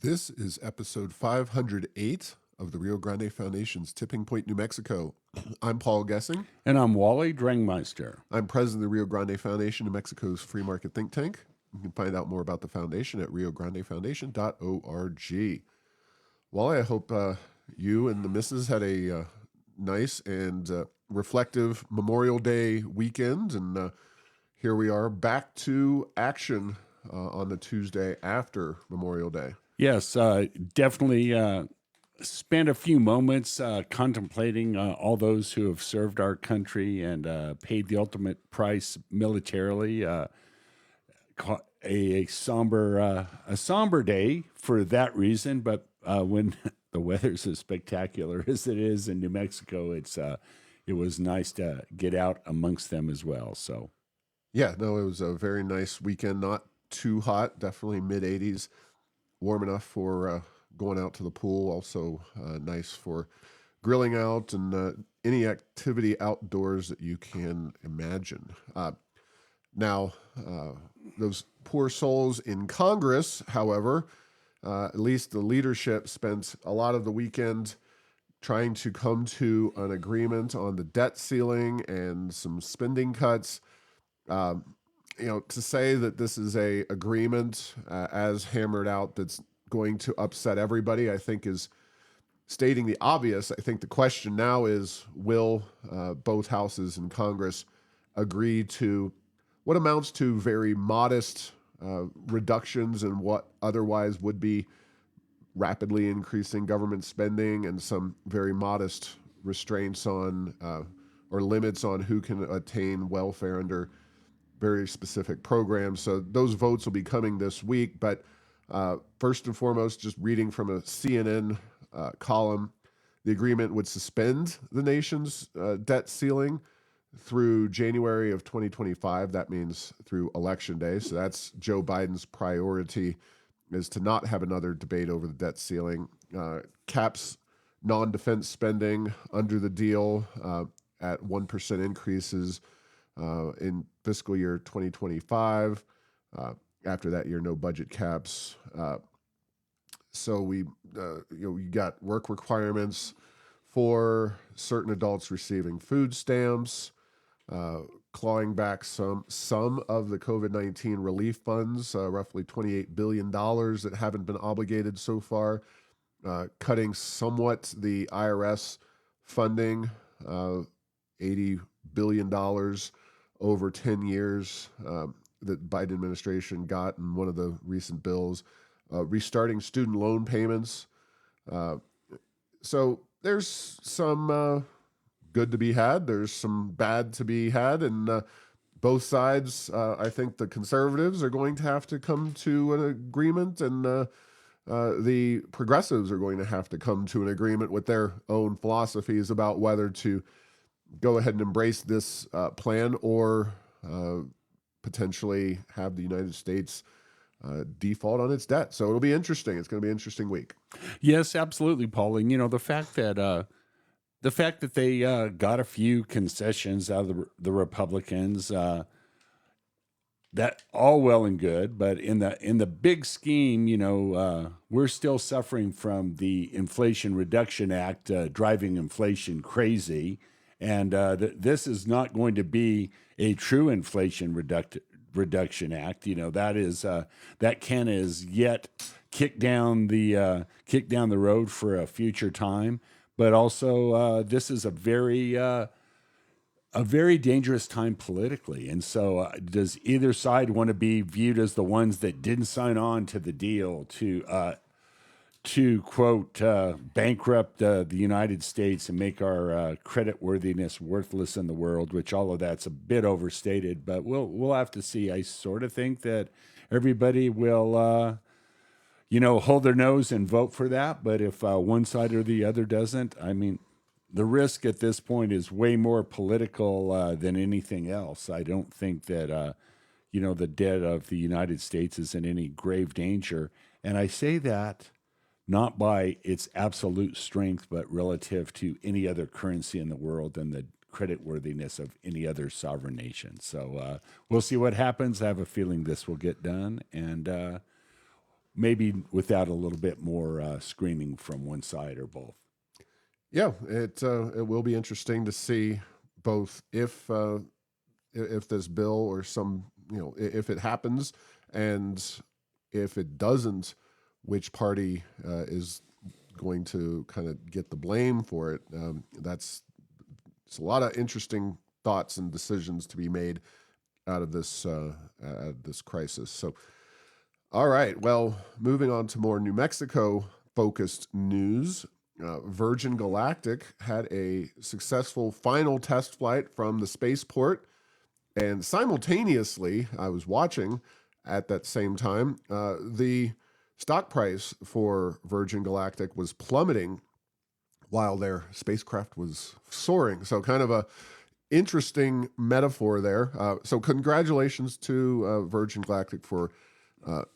This is episode 508 of the Rio Grande Foundation's Tipping Point, New Mexico. I'm Paul Gessing. And I'm Wally Drangmeister. I'm president of the Rio Grande Foundation, New Mexico's free market think tank. You can find out more about the foundation at riograndefoundation.org. Wally, I hope you and the missus had a nice and reflective Memorial Day weekend. And here we are back to action on the Tuesday after Memorial Day. Yes, definitely spent a few moments contemplating all those who have served our country and paid the ultimate price militarily. A somber day for that reason, but when the weather's as spectacular as it is in New Mexico, it was nice to get out amongst them as well. So, yeah, no, it was a very nice weekend. Not too hot, definitely mid 80s. Warm enough for going out to the pool. Also nice for grilling out and any activity outdoors that you can imagine. Now, those poor souls in Congress, however, at least the leadership spent a lot of the weekend trying to come to an agreement on the debt ceiling and some spending cuts. To say that this is a agreement as hammered out that's going to upset everybody, I think is stating the obvious. I think the question now is, will both houses in Congress agree to what amounts to very modest reductions in what otherwise would be rapidly increasing government spending and some very modest restraints on or limits on who can attain welfare under very specific programs. So those votes will be coming this week. But first and foremost, just reading from a CNN column, the agreement would suspend the nation's debt ceiling through January of 2025. That means through Election Day. So that's Joe Biden's priority, is to not have another debate over the debt ceiling. Caps non-defense spending under the deal at 1% increases in fiscal year 2025. After that year, no budget caps. So we got work requirements for certain adults receiving food stamps, clawing back some of the COVID-19 relief funds, roughly $28 billion that haven't been obligated so far, cutting somewhat the IRS funding, $80 billion over 10 years that Biden administration got in one of the recent bills, restarting student loan payments. So there's some good to be had. There's some bad to be had. And both sides, I think the conservatives are going to have to come to an agreement, and the progressives are going to have to come to an agreement with their own philosophies about whether to go ahead and embrace this plan or potentially have the United States default on its debt. So it'll be interesting. It's going to be an interesting week. yes, absolutely, Paul. And the fact that they got a few concessions out of the Republicans, that all well and good, but in the big scheme, we're still suffering from the Inflation Reduction Act driving inflation crazy, and this is not going to be a true Inflation Reduction Act. That can is yet kicked down the road for a future time. But also, this is a very dangerous time politically. And so, does either side want to be viewed as the ones that didn't sign on to the deal to quote bankrupt the United States and make our credit worthiness worthless in the world? Which all of that's a bit overstated, but we'll have to see. I sort of think that everybody will hold their nose and vote for that. But if one side or the other doesn't, I mean, the risk at this point is way more political than anything else. I don't think that, the debt of the United States is in any grave danger. And I say that not by its absolute strength, but relative to any other currency in the world and the creditworthiness of any other sovereign nation. So we'll see what happens. I have a feeling this will get done. And maybe without a little bit more screaming from one side or both. Yeah, it will be interesting to see both if this bill or some, if it happens, and if it doesn't, which party is going to kind of get the blame for it. It's a lot of interesting thoughts and decisions to be made out of this crisis. So, all right, well, moving on to more New Mexico focused news. Virgin Galactic had a successful final test flight from the spaceport. And simultaneously, I was watching at that same time, the stock price for Virgin Galactic was plummeting while their spacecraft was soaring. So kind of a interesting metaphor there. So congratulations to Virgin Galactic for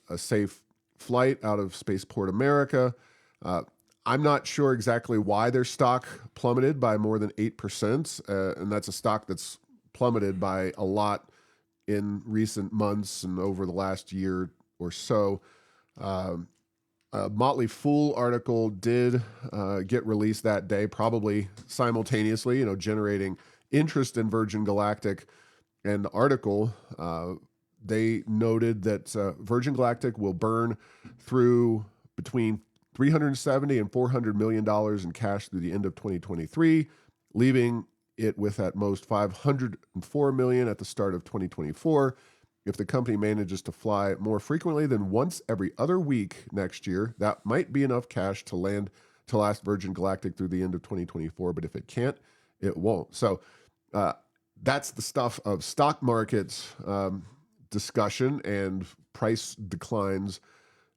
a safe flight out of Spaceport America. I'm not sure exactly why their stock plummeted by more than 8%. And that's a stock that's plummeted by a lot in recent months and over the last year or so. A Motley Fool article did get released that day, probably simultaneously, generating interest in Virgin Galactic. And the article, they noted that Virgin Galactic will burn through between $370 and $400 million in cash through the end of 2023, leaving it with at most $504 million at the start of 2024. If the company manages to fly more frequently than once every other week next year, that might be enough cash to last Virgin Galactic through the end of 2024. But if it can't, it won't. So that's the stuff of stock markets discussion and price declines,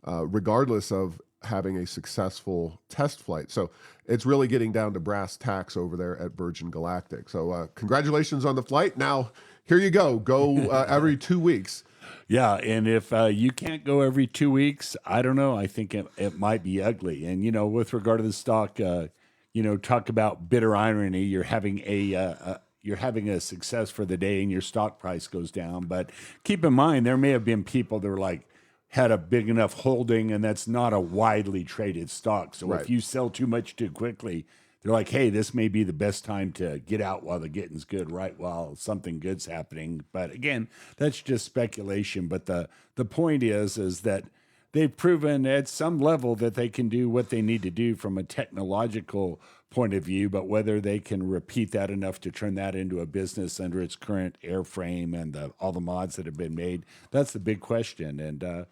regardless of having a successful test flight. So it's really getting down to brass tacks over there at Virgin Galactic. So congratulations on the flight. Now, here you go. Go every 2 weeks. Yeah, and if you can't go every 2 weeks, I don't know. I think it might be ugly. And, with regard to the stock, talk about bitter irony. You're having a success for the day and your stock price goes down. But keep in mind, there may have been people that were had a big enough holding, and that's not a widely traded stock. So Right. if you sell too much too quickly, they're like, hey, this may be the best time to get out while the getting's good, right? While something good's happening. But again, that's just speculation. But the point is that they've proven at some level that they can do what they need to do from a technological point of view, but whether they can repeat that enough to turn that into a business under its current airframe and all the mods that have been made, that's the big question. And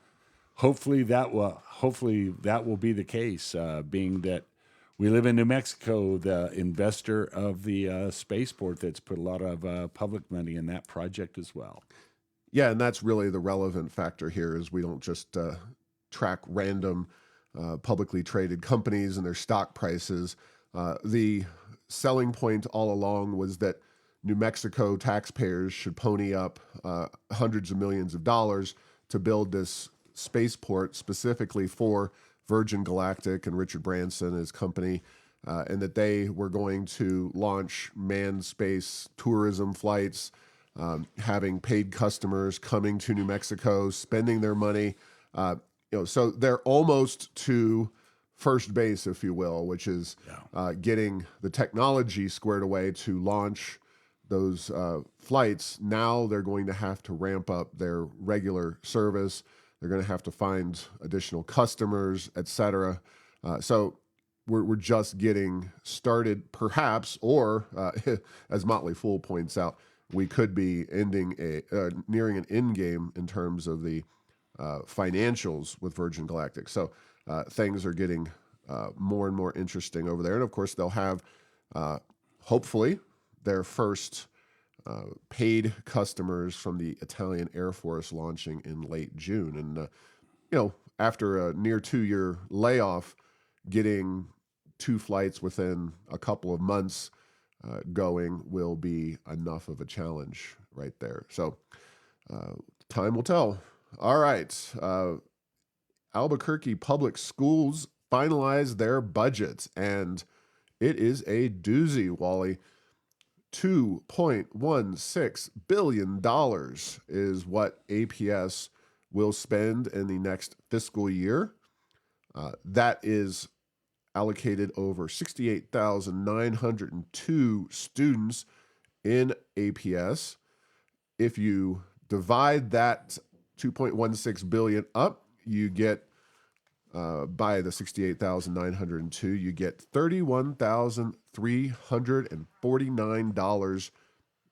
hopefully that will be the case, being that we live in New Mexico, the investor of the spaceport that's put a lot of public money in that project as well. Yeah, and that's really the relevant factor here is we don't just track random publicly traded companies and their stock prices. The selling point all along was that New Mexico taxpayers should pony up hundreds of millions of dollars to build this spaceport specifically for Virgin Galactic and Richard Branson and his company, and that they were going to launch manned space tourism flights, having paid customers coming to New Mexico, spending their money. So they're almost to first base, if you will, which is getting the technology squared away to launch those flights. Now they're going to have to ramp up their regular service. They're going to have to find additional customers, et cetera. So we're just getting started, perhaps, or as Motley Fool points out, we could be nearing an end game in terms of the financials with Virgin Galactic. So things are getting more and more interesting over there. And of course, they'll have, hopefully, their first paid customers from the Italian Air Force launching in late June. And, after a near 2-year layoff, getting 2 flights within a couple of months going will be enough of a challenge right there. So time will tell. All right. Albuquerque Public Schools finalized their budget, and it is a doozy, Wally. $2.16 billion is what APS will spend in the next fiscal year. That is allocated over 68,902 students in APS. If you divide that 2.16 billion up, you get by the 68,902, you get $31,349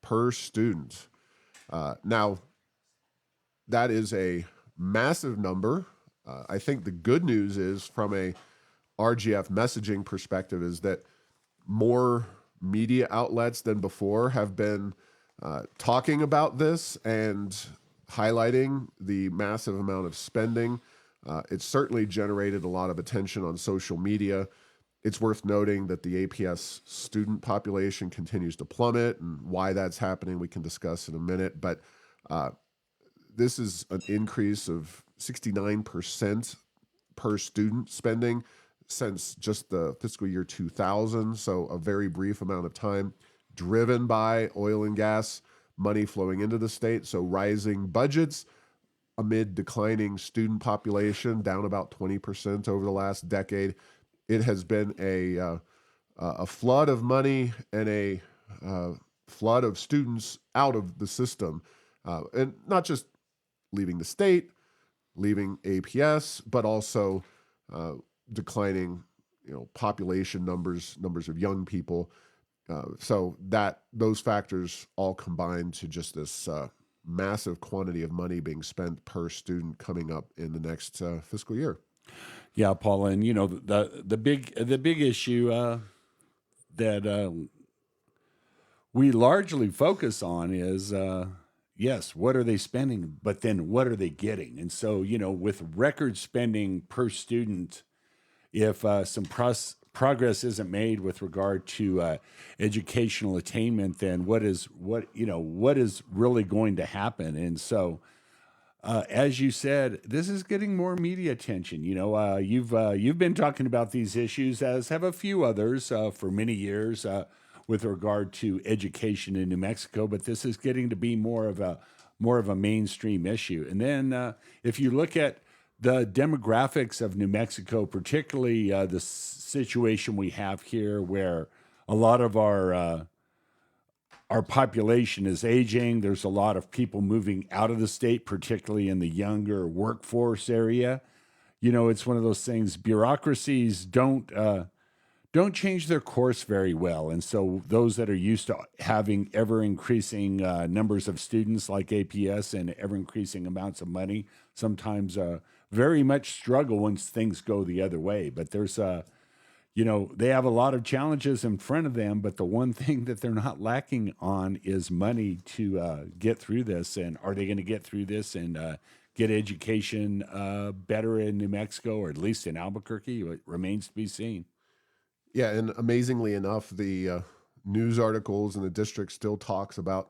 per student. Now, that is a massive number. I think the good news is, from a RGF messaging perspective, is that more media outlets than before have been talking about this and highlighting the massive amount of spending. It's certainly generated a lot of attention on social media. It's worth noting that the APS student population continues to plummet, and why that's happening we can discuss in a minute. But this is an increase of 69% per student spending since just the fiscal year 2000, so a very brief amount of time, driven by oil and gas money flowing into the state. So rising budgets amid declining student population, down about 20% over the last decade. It has been a flood of money and a flood of students out of the system, and not just leaving the state, leaving APS, but also declining, population numbers of young people. So that those factors all combine to just this massive quantity of money being spent per student coming up in the next fiscal year. Yeah, Paul, and the big issue that we largely focus on is yes, what are they spending, but then what are they getting? And so with record spending per student, if some progress isn't made with regard to educational attainment, then what is really going to happen? And so, as you said, this is getting more media attention. You've been talking about these issues, as have a few others, for many years, with regard to education in New Mexico. But this is getting to be more of a mainstream issue. And then, if you look at the demographics of New Mexico, particularly the situation we have here, where a lot of our population is aging. There's a lot of people moving out of the state, particularly in the younger workforce area. It's one of those things. Bureaucracies don't change their course very well, and so those that are used to having ever increasing numbers of students like APS and ever increasing amounts of money sometimes very much struggle once things go the other way. But there's they have a lot of challenges in front of them, but the one thing that they're not lacking on is money to get through this. And are they going to get through this and get education better in New Mexico, or at least in Albuquerque? It remains to be seen. Yeah, and amazingly enough, the news articles in the district still talks about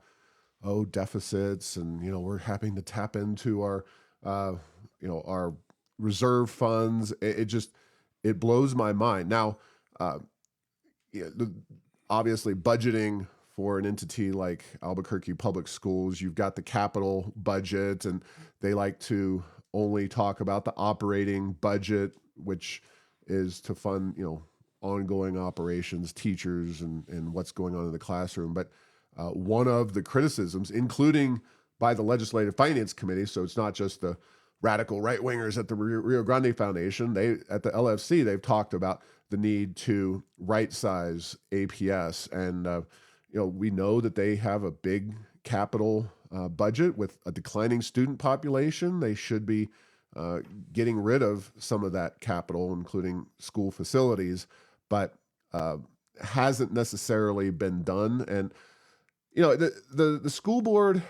deficits, and we're having to tap into our our reserve funds. It blows my mind. Now, obviously, budgeting for an entity like Albuquerque Public Schools, you've got the capital budget, and they like to only talk about the operating budget, which is to fund, ongoing operations, teachers, and what's going on in the classroom. But one of the criticisms, including by the Legislative Finance Committee, so it's not just the radical right-wingers at the Rio Grande Foundation, at the LFC, they've talked about the need to right-size APS. And, we know that they have a big capital budget with a declining student population. They should be getting rid of some of that capital, including school facilities, but hasn't necessarily been done. And, the school board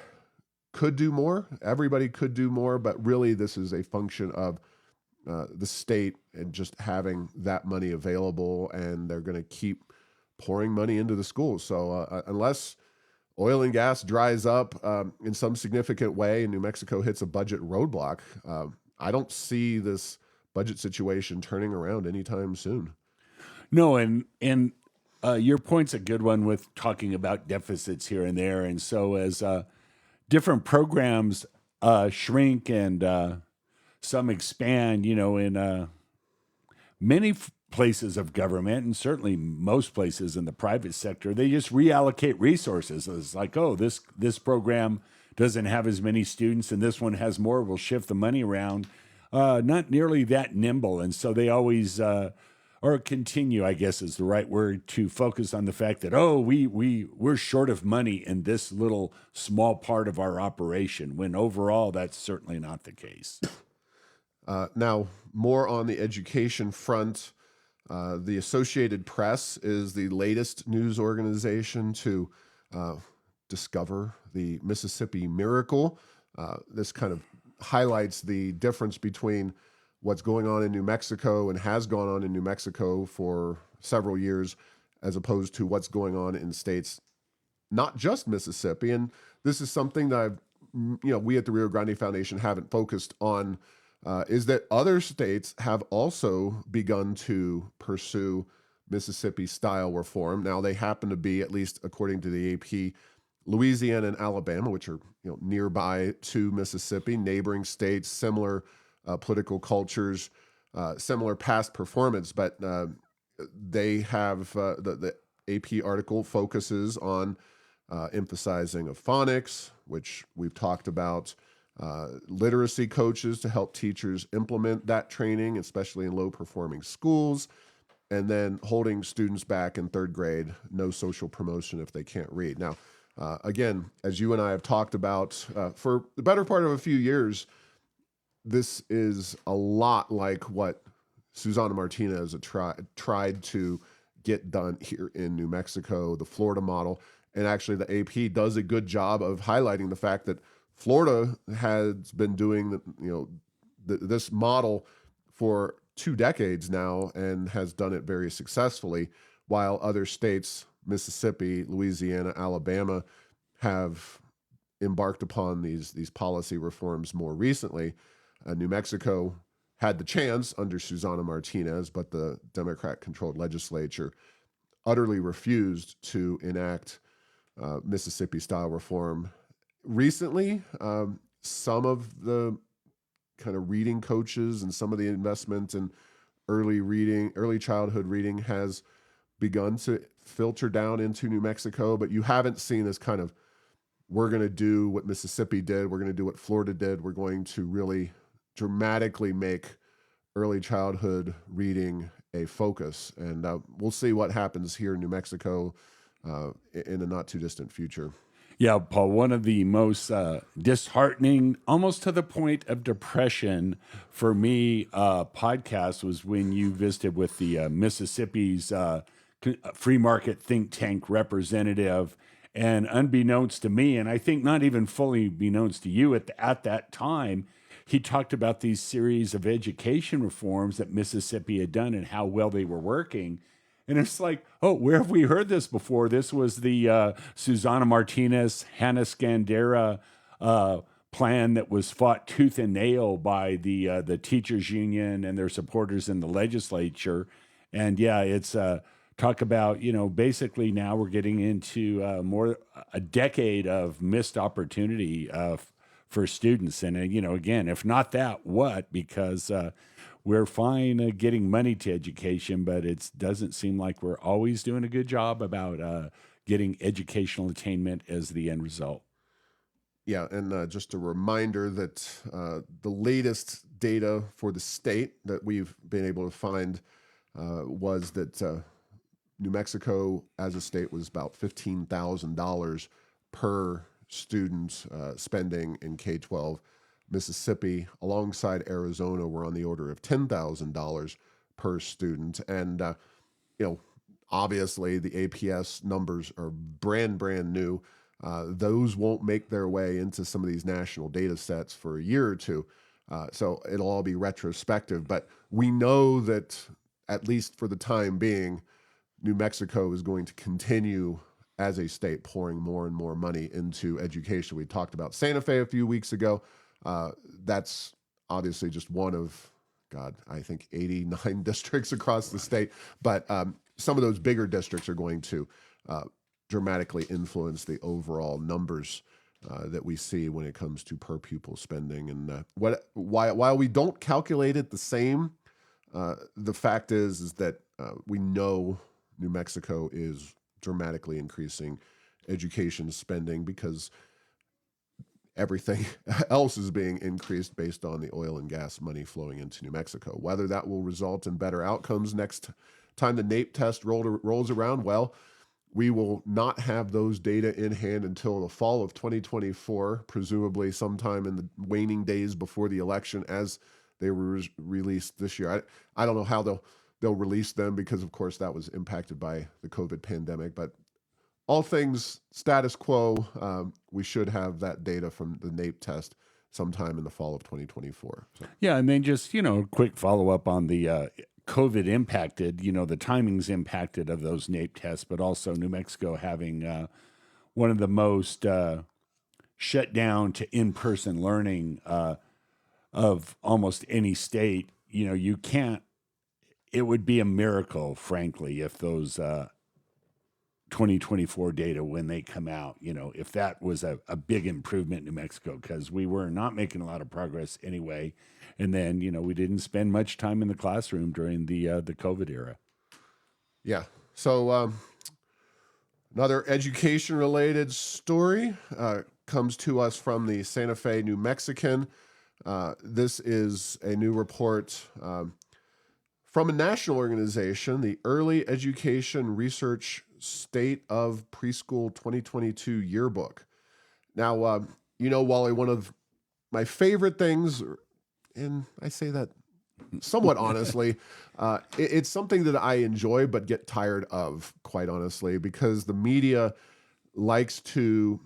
could do more. Everybody could do more, but really this is a function of the state and just having that money available, and they're going to keep pouring money into the schools. So unless oil and gas dries up in some significant way and New Mexico hits a budget roadblock, I don't see this budget situation turning around anytime soon. No, and your point's a good one with talking about deficits here and there. And so as different programs shrink and some expand, in many places of government, and certainly most places in the private sector, they just reallocate resources. It's like, oh, this program doesn't have as many students, and this one has more. We'll shift the money around. Not nearly that nimble, and so they always or continue, I guess is the right word, to focus on the fact that we're short of money in this little small part of our operation. When overall, that's certainly not the case. Now, more on the education front. The Associated Press is the latest news organization to discover the Mississippi Miracle. This kind of highlights the difference between what's going on in New Mexico and has gone on in New Mexico for several years, as opposed to what's going on in states, not just Mississippi. And this is something that we at the Rio Grande Foundation haven't focused on. Is that other states have also begun to pursue Mississippi-style reform. Now, they happen to be, at least according to the AP, Louisiana and Alabama, which are nearby to Mississippi, neighboring states, similar political cultures, similar past performance, but they have the AP article focuses on emphasizing of phonics, which we've talked about. Literacy coaches to help teachers implement that training, especially in low-performing schools, and then holding students back in third grade, no social promotion if they can't read. Now, again, as you and I have talked about for the better part of a few years, this is a lot like what Susana Martinez tried to get done here in New Mexico, the Florida model. And actually, the AP does a good job of highlighting the fact that Florida has been doing this model for 2 decades now and has done it very successfully, while other states, Mississippi, Louisiana, Alabama, have embarked upon these policy reforms more recently. New Mexico had the chance under Susana Martinez, but the Democrat-controlled legislature utterly refused to enact Mississippi-style reform. Recently, some of the kind of reading coaches and some of the investment in early childhood reading has begun to filter down into New Mexico, but you haven't seen this kind of, we're going to do what Mississippi did, we're going to do what Florida did, we're going to really dramatically make early childhood reading a focus. And we'll see what happens here in New Mexico in the not too distant future. Yeah, Paul, one of the most disheartening, almost to the point of depression for me, podcast was when you visited with the Mississippi's free market think tank representative. And unbeknownst to me, and I think not even fully beknownst to you at that time, he talked about these series of education reforms that Mississippi had done and how well they were working. And it's like, oh, where have we heard this before? This was the Susana Martinez, Hannah Scandera plan that was fought tooth and nail by the teachers union and their supporters in the legislature. And yeah, it's talk about, basically now we're getting into more a decade of missed opportunity for students. And, again, if not that, what? Because we're fine getting money to education, but it doesn't seem like we're always doing a good job about getting educational attainment as the end result. Yeah, and just a reminder that the latest data for the state that we've been able to find was that New Mexico as a state was about $15,000 per student spending in K-12. Mississippi, alongside Arizona, were on the order of $10,000 per student. And, obviously the APS numbers are brand new. Those won't make their way into some of these national data sets for a year or two. So it'll all be retrospective. But we know that, at least for the time being, New Mexico is going to continue as a state pouring more and more money into education. We talked about Santa Fe a few weeks ago. That's obviously just one of, I think 89 districts across the state. But some of those bigger districts are going to dramatically influence the overall numbers that we see when it comes to per pupil spending. And while we don't calculate it the same, the fact is that we know New Mexico is dramatically increasing education spending because everything else is being increased based on the oil and gas money flowing into New Mexico. Whether that will result in better outcomes next time the NAEP test rolls around, well, we will not have those data in hand until the fall of 2024, presumably sometime in the waning days before the election, as they were released this year. I don't know how they'll release them because, of course, that was impacted by the COVID pandemic. But all things status quo, we should have that data from the NAEP test sometime in the fall of 2024. So. Yeah, and then just, quick follow-up on the COVID impacted, the timings impacted of those NAEP tests, but also New Mexico having one of the most shut down to in-person learning of almost any state. You can't, it would be a miracle, frankly, if those 2024 data, when they come out, if that was a big improvement in New Mexico, because we were not making a lot of progress anyway. And then, we didn't spend much time in the classroom during the COVID era. Yeah. So another education-related story comes to us from the Santa Fe New Mexican. This is a new report from a national organization, the Early Education Research State of Preschool 2022 Yearbook. Now, Wally, one of my favorite things, and I say that somewhat honestly, it's something that I enjoy but get tired of, quite honestly, because the media likes to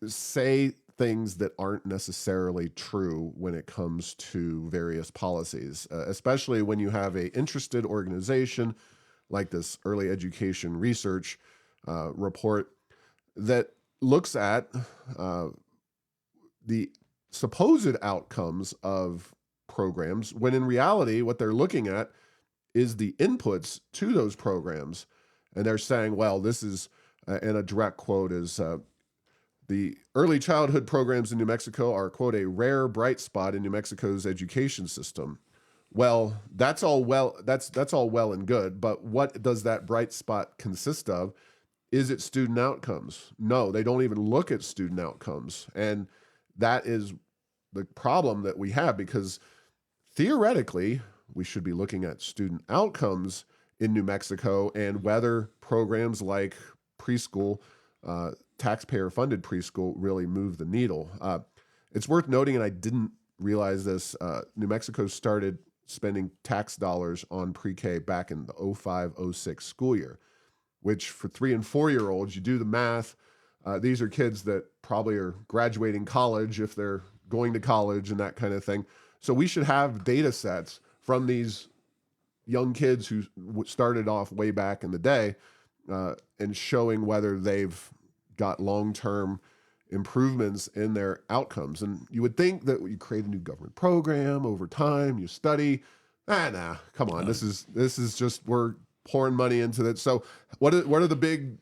say things that aren't necessarily true when it comes to various policies, especially when you have an interested organization like this Early Education Research report that looks at the supposed outcomes of programs, when in reality, what they're looking at is the inputs to those programs. And they're saying, well, this is, and a direct quote is, the early childhood programs in New Mexico are, quote, a rare bright spot in New Mexico's education system. Well, that's all well and good, but what does that bright spot consist of? Is it student outcomes? No, they don't even look at student outcomes. And that is the problem that we have, because theoretically, we should be looking at student outcomes in New Mexico and whether programs like preschool, taxpayer-funded preschool, really move the needle. It's worth noting, and I didn't realize this, New Mexico started spending tax dollars on pre-K back in the 05-06 school year, which for 3 and 4-year-olds, you do the math, these are kids that probably are graduating college if they're going to college and that kind of thing. So we should have data sets from these young kids who started off way back in the day and showing whether they've got long-term improvements in their outcomes. And you would think that you create a new government program over time, you study. Nah, come on. This is just, we're pouring money into it. So what are the big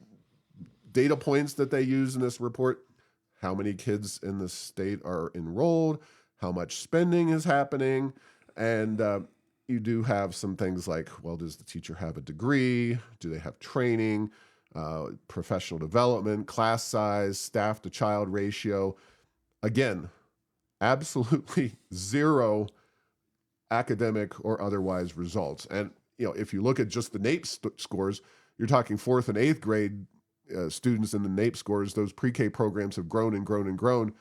data points that they use in this report? How many kids in the state are enrolled? How much spending is happening? And you do have some things like, well, does the teacher have a degree? Do they have training? Professional development, class size, staff to child ratio. Again, absolutely zero academic or otherwise results. And, if you look at just the NAEP scores, you're talking 4th and 8th grade students in the NAEP scores. Those pre-K programs have grown and grown and grown.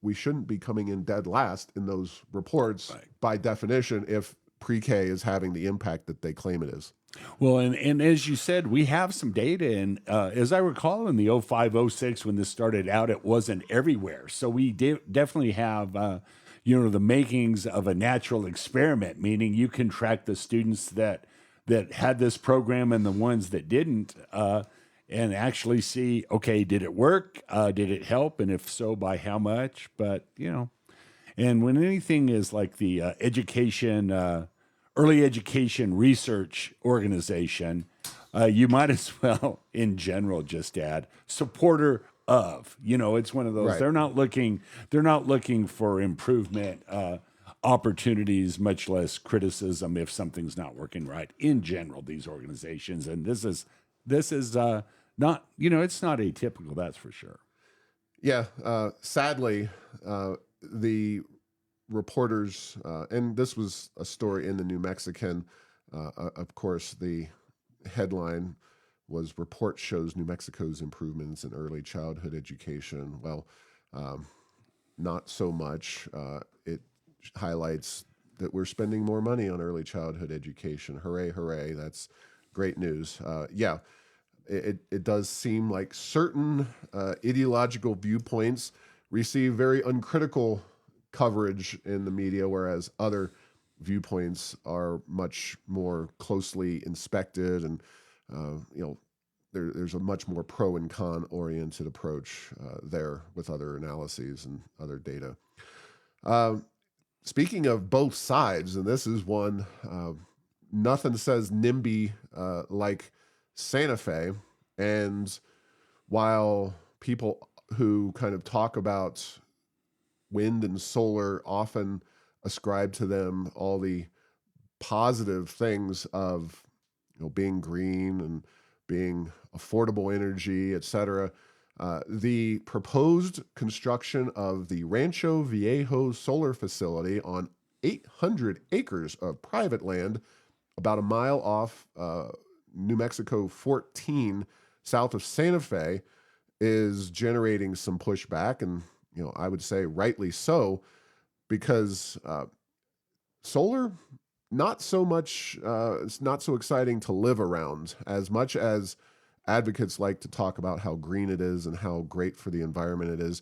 We shouldn't be coming in dead last in those reports, right, by definition, if pre-K is having the impact that they claim it is. Well, and as you said, we have some data, and as I recall, in the 05-06 when this started out, it wasn't everywhere. So we definitely have, the makings of a natural experiment, meaning you can track the students that had this program and the ones that didn't, and actually see, okay, did it work? Did it help? And if so, by how much? But, and when anything is like the Early Education Research Organization, you might as well, in general, just add supporter of. It's one of those. Right. They're not looking for improvement opportunities, much less criticism if something's not working right in general, these organizations. And this is not, it's not atypical, that's for sure. Yeah. Sadly, the reporters, and this was a story in the New Mexican, of course, the headline was report shows New Mexico's improvements in early childhood education. Well, not so much. It highlights that we're spending more money on early childhood education. Hooray, hooray. That's great news. Yeah, it does seem like certain ideological viewpoints receive very uncritical coverage in the media, whereas other viewpoints are much more closely inspected, and there's a much more pro and con oriented approach there with other analyses and other data. Speaking of both sides, and this is one, nothing says NIMBY like Santa Fe. And while people who kind of talk about wind and solar often ascribe to them all the positive things of being green and being affordable energy, etc., the proposed construction of the Rancho Viejo solar facility on 800 acres of private land, about a mile off New Mexico 14, south of Santa Fe, is generating some pushback, and I would say rightly so, because solar, not so much. It's not so exciting to live around as much as advocates like to talk about how green it is and how great for the environment it is.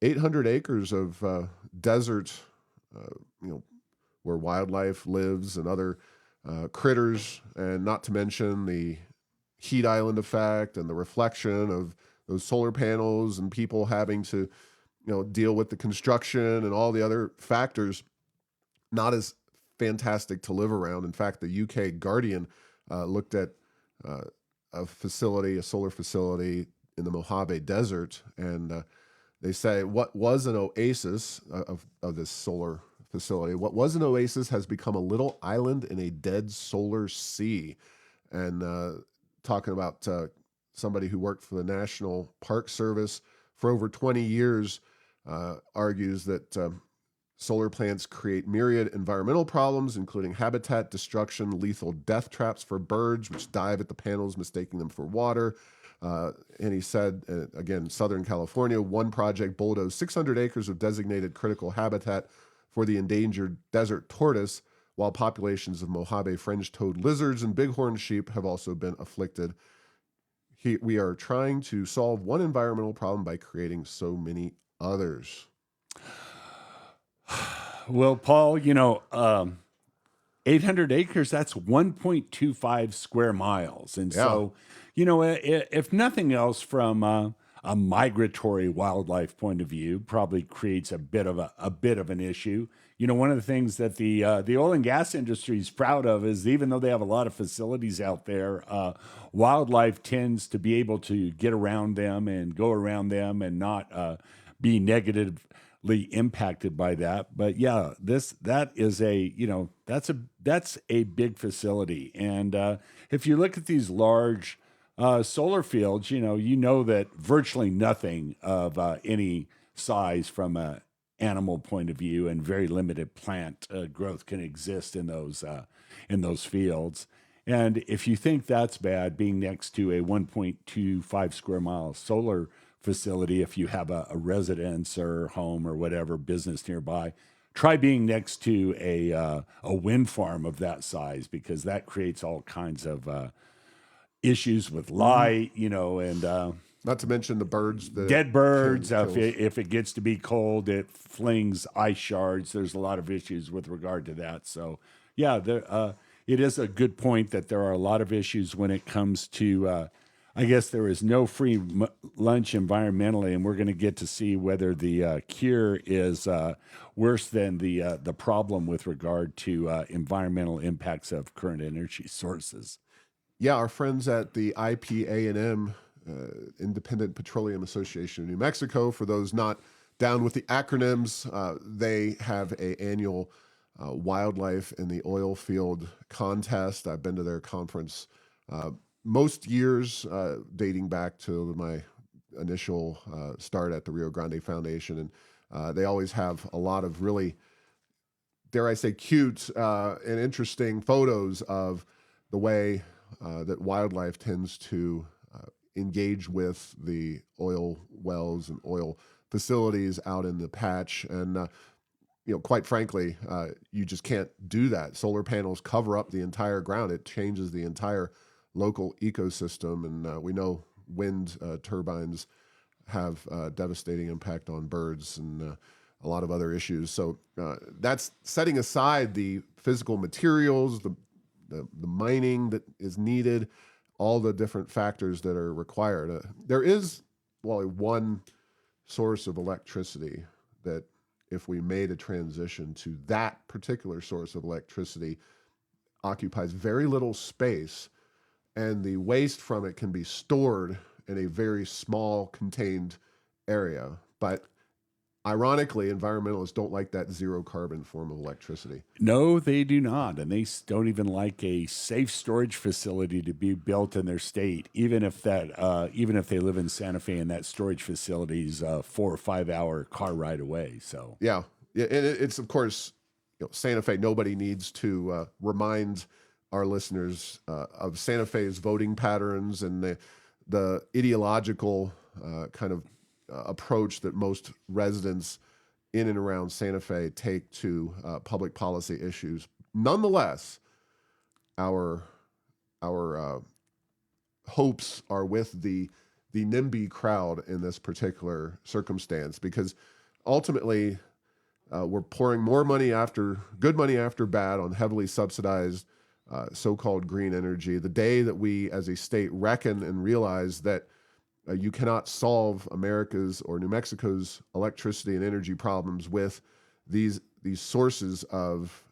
800 acres of desert, where wildlife lives and other critters, and not to mention the heat island effect and the reflection of those solar panels and people having to, deal with the construction and all the other factors, not as fantastic to live around. In fact, the UK Guardian looked at a solar facility in the Mojave Desert, and they say what was an oasis of this solar facility, what was an oasis has become a little island in a dead solar sea. And talking about somebody who worked for the National Park Service for over 20 years, argues that solar plants create myriad environmental problems, including habitat destruction, lethal death traps for birds, which dive at the panels, mistaking them for water. And he said, again, Southern California, one project bulldozed 600 acres of designated critical habitat for the endangered desert tortoise, while populations of Mojave fringe-toed lizards and bighorn sheep have also been afflicted. We are trying to solve one environmental problem by creating so many others. Well, Paul, 800 acres, that's 1.25 square miles. And so, if nothing else, from a migratory wildlife point of view, probably creates a bit of an issue. One of the things that the oil and gas industry is proud of is, even though they have a lot of facilities out there, wildlife tends to be able to get around them and go around them and not be negatively impacted by that. But yeah, that is that's a big facility. And if you look at these large solar fields, you know that virtually nothing of any size from a animal point of view and very limited plant growth can exist in those fields. And if you think that's bad, being next to a 1.25 square mile solar facility, if you have a residence or home or whatever business nearby, try being next to a wind farm of that size, because that creates all kinds of issues with light, and not to mention the birds, dead birds. If it gets to be cold, it flings ice shards. There's a lot of issues with regard to that. So yeah, it is a good point that there are a lot of issues when it comes to. I guess there is no free lunch environmentally, and we're going to get to see whether the cure is worse than the problem with regard to environmental impacts of current energy sources. Yeah, our friends at the IPA&M Independent Petroleum Association of New Mexico. For those not down with the acronyms, they have a annual wildlife in the oil field contest. I've been to their conference most years, dating back to my initial start at the Rio Grande Foundation. And they always have a lot of really, dare I say, cute and interesting photos of the way that wildlife tends to engage with the oil wells and oil facilities out in the patch. And quite frankly, you just can't do that. Solar panels cover up the entire ground. It changes the entire local ecosystem. And we know wind turbines have devastating impact on birds and a lot of other issues. So that's setting aside the physical materials, the mining that is needed, all the different factors that are required. There is, well, one source of electricity that, if we made a transition to that particular source of electricity, occupies very little space, and the waste from it can be stored in a very small contained area. But ironically, environmentalists don't like that zero carbon form of electricity. No, they do not. And they don't even like a safe storage facility to be built in their state, even if they live in Santa Fe and that storage facility is a 4 or 5 hour car ride away. So yeah, and it's, of course, Santa Fe. Nobody needs to remind our listeners of Santa Fe's voting patterns and the ideological kind of approach that most residents in and around Santa Fe take to public policy issues. Nonetheless, our hopes are with the NIMBY crowd in this particular circumstance, because ultimately we're pouring more money good money after bad on heavily subsidized so-called green energy. The day that we as a state reckon and realize that you cannot solve America's or New Mexico's electricity and energy problems with these sources of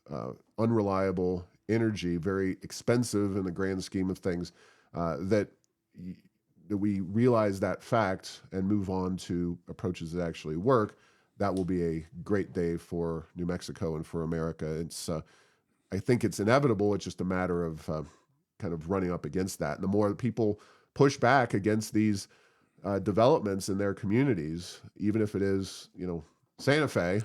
unreliable energy, very expensive in the grand scheme of things, that we realize that fact and move on to approaches that actually work, that will be a great day for New Mexico and for America. It's, I think it's inevitable. It's just a matter of kind of running up against that. And the more people push back against these developments in their communities, even if it is, Santa Fe,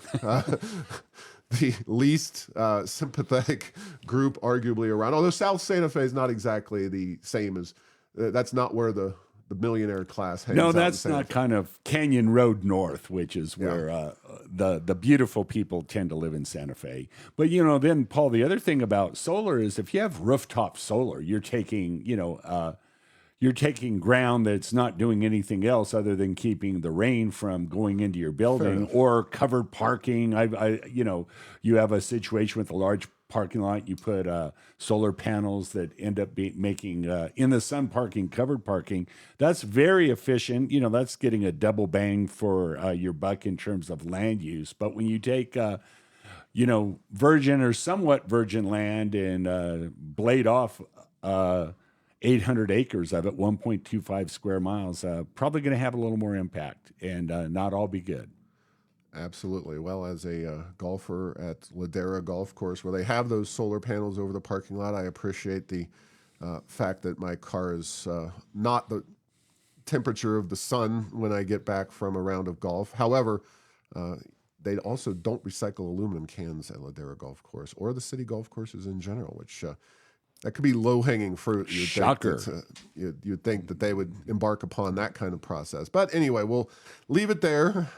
the least sympathetic group arguably around. Although South Santa Fe is not exactly the same as, that's not where the millionaire class hangs out. No, that's not kind of Canyon Road North, which is where the beautiful people tend to live in Santa Fe. But, then, Paul, the other thing about solar is if you have rooftop solar, you're taking ground that's not doing anything else other than keeping the rain from going into your building, or covered parking. You have a situation with a large parking lot. You put solar panels that end up making in the sun parking, covered parking. That's very efficient. That's getting a double bang for your buck in terms of land use. But when you take virgin or somewhat virgin land and blade off 800 acres of it, 1.25 square miles, probably going to have a little more impact and not all be good. Absolutely. Well, as a golfer at Ladera Golf Course, where they have those solar panels over the parking lot, I appreciate the fact that my car is not the temperature of the sun when I get back from a round of golf. However, they also don't recycle aluminum cans at Ladera Golf Course or the city golf courses in general, which that could be low-hanging fruit. Shocker. You'd think that they would embark upon that kind of process. But anyway, we'll leave it there.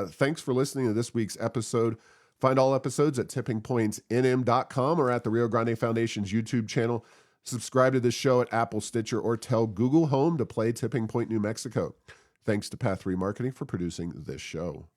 Thanks for listening to this week's episode. Find all episodes at tippingpointsnm.com or at the Rio Grande Foundation's YouTube channel. Subscribe to this show at Apple, Stitcher, or tell Google Home to play Tipping Point New Mexico. Thanks to Path 3 Marketing for producing this show.